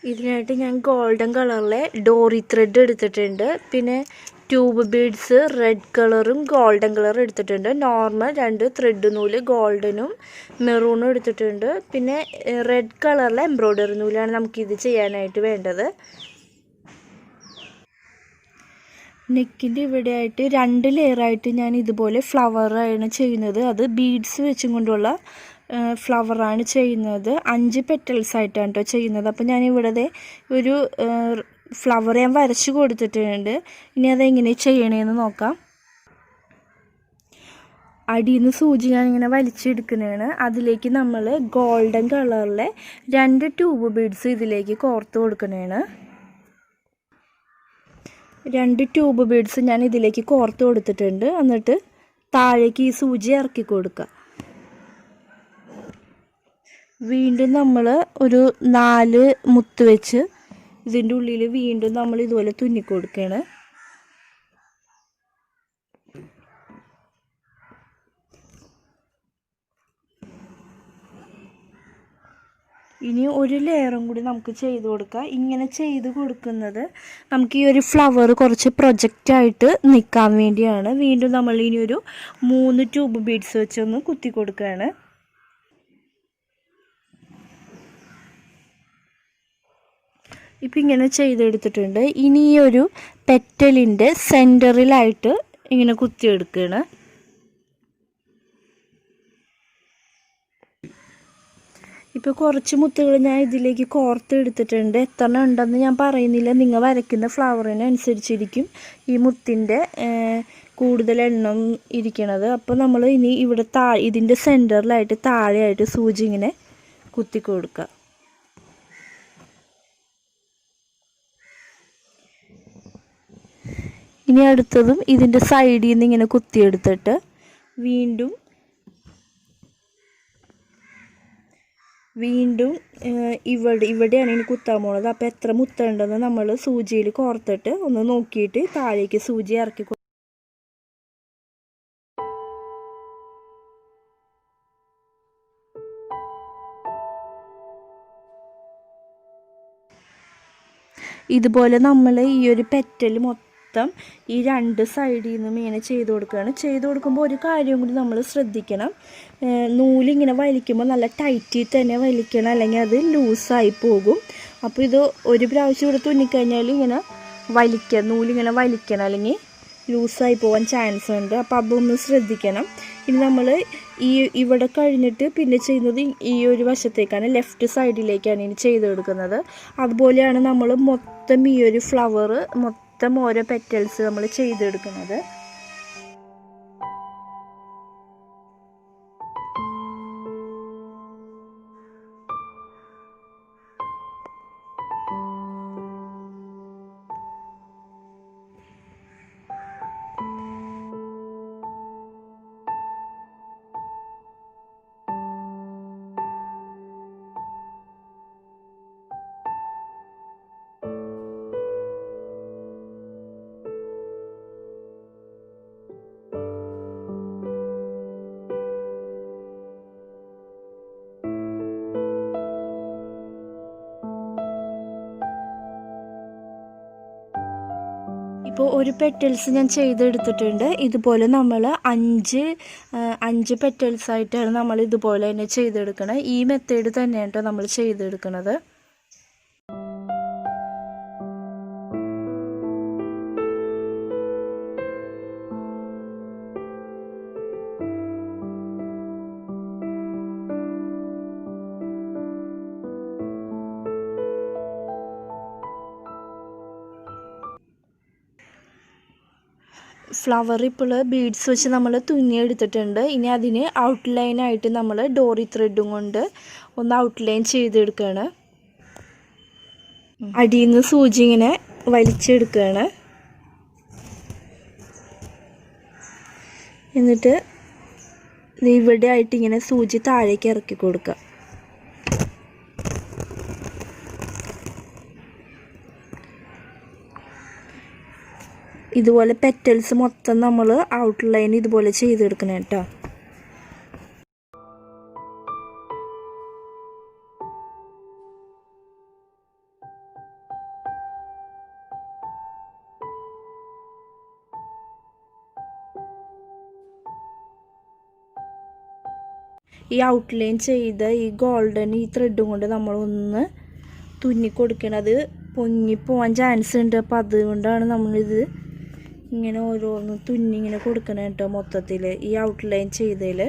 ഇതിനായിട്ട് ഞാൻ ഗോൾഡൻ കളറിലെ ഡോറി ത്രെഡ് എടുത്തിട്ടുണ്ട്. പിന്നെ ട്യൂബ് ബീഡ്സ് റെഡ് കളറും ഗോൾഡൻ കളറും എടുത്തിട്ടുണ്ട്. നോർമൽ 2 ത്രെഡ് നൂല് ഗോൾഡനും മെറൂണും എടുത്തിട്ടുണ്ട്. പിന്നെ റെഡ് കളറിലെ എംബ്രോയ്ഡറി നൂലാണ് നമുക്കിത് ചെയ്യാനായിട്ട് വേണ്ടത്. നെക്കിൻ്റെ ഇവിടെയായിട്ട് 2 ലെയറായിട്ട് ഞാൻ ഇതുപോലെ ഫ്ലവറാണ് ചെയ്യുന്നത്. അത് ബീഡ്സ് വെച്ചും കൊണ്ടുള്ള ഫ്ലവറാണ് ചെയ്യുന്നത്. 5 പെറ്റൽസ് ആയിട്ടാണ് കേട്ടോ ചെയ്യുന്നത്. അപ്പോൾ ഞാനിവിടെ ഒരു ഫ്ലവർ ഞാൻ വരച്ച് കൊടുത്തിട്ടുണ്ട്. ഇനി അതെങ്ങനെ ചെയ്യണേന്ന് നോക്കാം. അടിയിൽ നിന്ന് സൂചി ഞാനിങ്ങനെ വലിച്ചെടുക്കുന്നതാണ്. അതിലേക്ക് നമ്മൾ ഗോൾഡൻ കളറിലെ 2 ട്യൂബ് ബീഡ്സ് ഇതിലേക്ക് കോർത്ത് കൊടുക്കുന്നതാണ്. 2 ട്യൂബ് ബീഡ്സ് ഞാൻ ഇതിലേക്ക് കോർത്ത് കൊടുത്തിട്ടുണ്ട്. എന്നിട്ട് താഴേക്ക് ഈ സൂചി ഇറക്കി കൊടുക്കുക. വീണ്ടും നമ്മൾ ഒരു 4 മുത്ത് വെച്ച് ഇതിൻ്റെ ഉള്ളിൽ വീണ്ടും നമ്മൾ ഇതുപോലെ തുന്നിക്കൊടുക്കുകയാണ്. ഇനി ഒരു ലെയറും കൂടി നമുക്ക് ചെയ്ത് കൊടുക്കാം. ഇങ്ങനെ ചെയ്ത് കൊടുക്കുന്നത് നമുക്ക് ഈ ഒരു ഫ്ലവർ കുറച്ച് പ്രൊജക്റ്റായിട്ട് നിൽക്കാൻ വേണ്ടിയാണ്. വീണ്ടും നമ്മൾ ഇനി ഒരു 3 ട്യൂബ് ബീഡ്സ് വെച്ചൊന്ന് കുത്തി കൊടുക്കുകയാണ്. ഇപ്പം ഇങ്ങനെ ചെയ്തെടുത്തിട്ടുണ്ട്. ഇനി ഈ ഒരു പെറ്റലിൻ്റെ സെൻറ്ററിലായിട്ട് ഇങ്ങനെ കുത്തിയെടുക്കുകയാണ്. ഇപ്പോൾ കുറച്ച് മുത്തുകൾ ഞാൻ ഇതിലേക്ക് കോർത്ത് എടുത്തിട്ടുണ്ട്. എത്ര ഉണ്ടെന്ന് ഞാൻ പറയുന്നില്ല. നിങ്ങൾ വരയ്ക്കുന്ന ഫ്ലവറിനനുസരിച്ചിരിക്കും ഈ മുത്തിൻ്റെ കൂടുതൽ എണ്ണം ഇരിക്കണത്. അപ്പോൾ നമ്മൾ ഇനി ഇവിടെ ഇതിൻ്റെ സെൻറ്ററിലായിട്ട് താഴെയായിട്ട് സൂചി ഇങ്ങനെ കുത്തി കൊടുക്കുക. ഇനി അടുത്തതും ഇതിൻ്റെ സൈഡിൽ നിന്ന് ഇങ്ങനെ കുത്തിയെടുത്തിട്ട് വീണ്ടും ഇവിടെയാണ് ഇനി കുത്താൻ പോണത്. അപ്പോൾ എത്ര മുത്തുണ്ടെന്ന് നമ്മൾ സൂചിയിൽ കോർത്തിട്ട് ഒന്ന് നോക്കിയിട്ട് താഴേക്ക് സൂചി ഇറക്കി ഇതുപോലെ നമ്മൾ ഈ ഒരു പെറ്റൽ ഈ 2 സൈഡിൽ നിന്നും ഇങ്ങനെ ചെയ്ത് കൊടുക്കുകയാണ്. ചെയ്ത് കൊടുക്കുമ്പോൾ ഒരു കാര്യം കൂടി നമ്മൾ ശ്രദ്ധിക്കണം. നൂലിങ്ങനെ വലിക്കുമ്പോൾ നല്ല ടൈറ്റിൽ തന്നെ വലിക്കണം, അല്ലെങ്കിൽ അത് ലൂസായി പോകും. അപ്പോൾ ഇത് ഒരു പ്രാവശ്യം ഇവിടെ തുന്നിക്കഴിഞ്ഞാൽ ഇങ്ങനെ നൂലിങ്ങനെ വലിക്കണം, അല്ലെങ്കിൽ ലൂസായി പോകാൻ ചാൻസ് ഉണ്ട്. അപ്പോൾ അതൊന്ന് ശ്രദ്ധിക്കണം. ഇനി നമ്മൾ ഇവിടെ കഴിഞ്ഞിട്ട് പിന്നെ ചെയ്യുന്നത് ഈ ഒരു വശത്തേക്കാണ്, ലെഫ്റ്റ് സൈഡിലേക്കാണ് ഇനി ചെയ്തെടുക്കുന്നത്. അതുപോലെയാണ് നമ്മൾ മൊത്തം ഈ ഒരു ഫ്ലവർ ഓരോ പെറ്റൽസ് നമ്മൾ ചെയ്തെടുക്കുന്നത്. ഇപ്പോൾ ഒരു പെറ്റൽസ് ഞാൻ ചെയ്തെടുത്തിട്ടുണ്ട്. ഇതുപോലെ നമ്മൾ 5 പെറ്റൽസ് ആയിട്ടാണ് നമ്മൾ ഇതുപോലെ തന്നെ ചെയ്തെടുക്കണം. ഈ മെത്തേഡ് തന്നെയാണ് കേട്ടോ നമ്മൾ ചെയ്തെടുക്കുന്നത്. ഫ്ലവർ ഇപ്പോൾ ബീഡ്സ് വെച്ച് നമ്മൾ തുന്നിയെടുത്തിട്ടുണ്ട്. ഇനി അതിന് ഔട്ട്ലൈനായിട്ട് നമ്മൾ ഡോറി ത്രെഡും കൊണ്ട് ഒന്ന് ഔട്ട്ലൈൻ ചെയ്തെടുക്കുകയാണ്. അടിയിൽ നിന്ന് സൂചി ഇങ്ങനെ വലിച്ചെടുക്കുകയാണ്. എന്നിട്ട് ഇവിടെ ആയിട്ട് ഇങ്ങനെ സൂചി താഴേക്ക് ഇറക്കി കൊടുക്കുക. ഇതുപോലെ പെറ്റൽസ് മൊത്തം നമ്മൾ ഔട്ട്ലൈൻ ഇതുപോലെ ചെയ്തെടുക്കണം കേട്ടോ. ഈ ഔട്ട്ലൈൻ ചെയ്ത ഈ ഗോൾഡൻ ഈ ത്രെഡും കൊണ്ട് നമ്മളൊന്ന് തുന്നി കൊടുക്കണത് പൊങ്ങിപ്പോവാൻ ചാൻസ് ഉണ്ട്. അപ്പോൾ അതുകൊണ്ടാണ് നമ്മളിത് ഇങ്ങനെ ഓരോന്ന് തുന്നി ഇങ്ങനെ കൊടുക്കണം കേട്ടോ. മൊത്തത്തിൽ ഈ ഔട്ട്ലൈൻ ചെയ്തതിൽ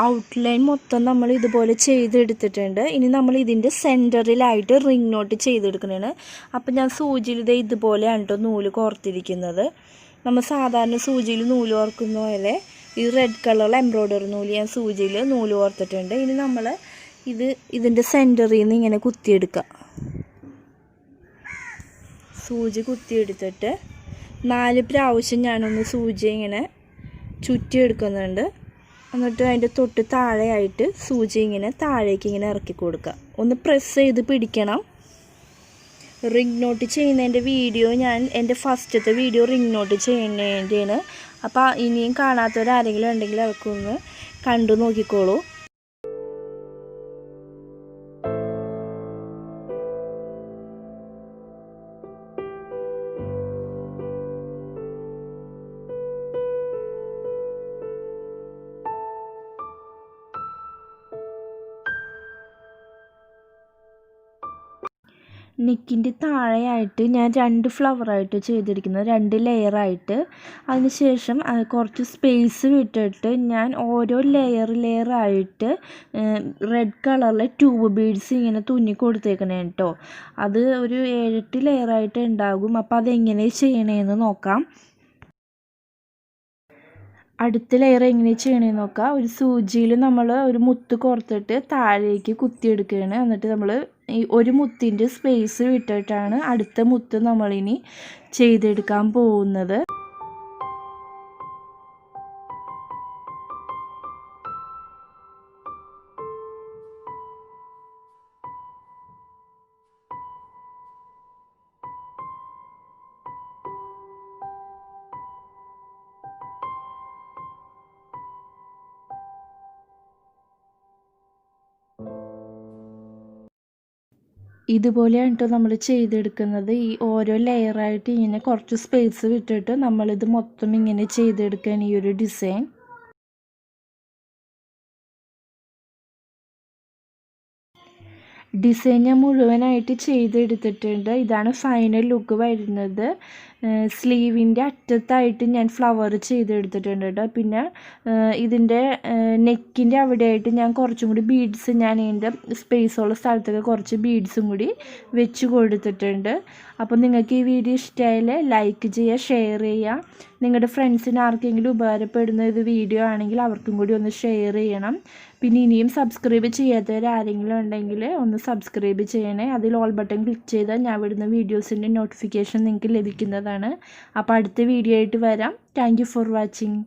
ഔട്ട്ലൈൻ മൊത്തം നമ്മൾ ഇതുപോലെ ചെയ്തെടുത്തിട്ടുണ്ട്. ഇനി നമ്മൾ ഇതിൻ്റെ സെൻറ്ററിലായിട്ട് റിംഗ് നോട്ട് ചെയ്തെടുക്കുന്നതാണ്. അപ്പം ഞാൻ സൂചിയിൽ ഇതുപോലെയാണ് കേട്ടോ നൂല് കോർത്തിരിക്കുന്നത്. നമ്മൾ സാധാരണ സൂചിയിൽ നൂല് കോർക്കുന്ന പോലെ ഈ റെഡ് കളറിൽ എംബ്രോയ്ഡറി നൂല് ഞാൻ സൂചിയിൽ നൂല് കോർത്തിട്ടുണ്ട്. ഇനി നമ്മൾ ഇതിൻ്റെ സെൻറ്ററിൽ നിന്ന് ഇങ്ങനെ കുത്തിയെടുക്കുക. സൂചി കുത്തിയെടുത്തിട്ട് 4 പ്രാവശ്യം ഞാനൊന്ന് സൂചി ഇങ്ങനെ ചുറ്റിയെടുക്കുന്നുണ്ട്. എന്നിട്ട് അതിൻ്റെ തൊട്ട് താഴെയായിട്ട് സൂചി ഇങ്ങനെ താഴേക്ക് ഇങ്ങനെ ഇറക്കി കൊടുക്കുക. ഒന്ന് പ്രസ് ചെയ്ത് പിടിക്കണം. റിംഗ് നോട്ട് ചെയ്യുന്നതിൻ്റെ വീഡിയോ ഞാൻ എൻ്റെ ഫസ്റ്റത്തെ വീഡിയോ റിംഗ് നോട്ട് ചെയ്യുന്നതിൻ്റെയാണ്. അപ്പോൾ ഇനിയും കാണാത്തവരാരെങ്കിലും ഉണ്ടെങ്കിൽ അവർക്കൊന്ന് കണ്ടു നോക്കിക്കോളൂ. നെക്കിൻ്റെ താഴെയായിട്ട് ഞാൻ 2 ഫ്ലവറായിട്ട് ചെയ്തിരിക്കുന്നത്, 2 ലെയറായിട്ട്. അതിനുശേഷം കുറച്ച് സ്പേസ് വിട്ടിട്ട് ഞാൻ ഓരോ ലെയറായിട്ട് റെഡ് കളറിലെ ട്യൂബ് ബീഡ്സ് ഇങ്ങനെ തുന്നി കൊടുത്തേക്കണേ കേട്ടോ. അത് ഒരു 7-8 ലെയറായിട്ട് ഉണ്ടാകും. അപ്പോൾ അതെങ്ങനെ ചെയ്യണേന്ന് നോക്കാം. അടുത്ത ലെയർ എങ്ങനെ ചെയ്യണമെന്ന് നോക്കാം. ഒരു സൂചിയിൽ നമ്മൾ ഒരു മുത്ത് കോർത്തിട്ട് താഴേക്ക് കുത്തിയെടുക്കുകയാണ്. എന്നിട്ട് നമ്മൾ ഈ ഒരു മുത്തിൻ്റെ സ്പേസ് വിട്ടിട്ടാണ് അടുത്ത മുത്ത് നമ്മളിനി ചെയ്തെടുക്കാൻ പോകുന്നത്. ഇതുപോലെയാണ് കേട്ടോ നമ്മൾ ചെയ്തെടുക്കുന്നത്. ഈ ഓരോ ലെയറായിട്ട് ഇങ്ങനെ കുറച്ച് സ്പേസ് വിട്ടിട്ട് നമ്മളിത് മൊത്തം ഇങ്ങനെ ചെയ്തെടുക്കാൻ ഈ ഒരു ഡിസൈൻ. ഞാൻ മുഴുവനായിട്ട് ചെയ്തെടുത്തിട്ടുണ്ട്. ഇതാണ് ഫൈനൽ ലുക്ക് വരുന്നത്. സ്ലീവിൻ്റെ അറ്റത്തായിട്ട് ഞാൻ ഫ്ലവർ ചെയ്തെടുത്തിട്ടുണ്ട് കേട്ടോ. പിന്നെ ഇതിൻ്റെ നെക്കിൻ്റെ അവിടെയായിട്ട് ഞാൻ കുറച്ചും കൂടി ബീഡ്സ് ഞാൻ ഇതിൻ്റെ സ്പേസുള്ള സ്ഥലത്തൊക്കെ കുറച്ച് ബീഡ്സും കൂടി വെച്ച് കൊടുത്തിട്ടുണ്ട്. അപ്പോൾ നിങ്ങൾക്ക് ഈ വീഡിയോ ഇഷ്ടമായാൽ ലൈക്ക് ചെയ്യുക, ഷെയർ ചെയ്യുക. നിങ്ങളുടെ ഫ്രണ്ട്സിന് ആർക്കെങ്കിലും ഉപകാരപ്പെടുന്ന ഇത് വീഡിയോ ആണെങ്കിൽ അവർക്കും കൂടി ഒന്ന് ഷെയർ ചെയ്യണം. പിന്നെ ഇനിയും സബ്സ്ക്രൈബ് ചെയ്യാത്തവരാരെങ്കിലും ഉണ്ടെങ്കിൽ ഒന്ന് സബ്സ്ക്രൈബ് ചെയ്യണേ. അതിൽ ഓൾ ബട്ടൺ ക്ലിക്ക് ചെയ്താൽ ഞാൻ വിടുന്ന വീഡിയോസിൻ്റെ നോട്ടിഫിക്കേഷൻ നിങ്ങൾക്ക് ലഭിക്കുന്നതാണ്. അപ്പോൾ അടുത്ത വീഡിയോ ആയിട്ട് വരാം. Thank you for watching.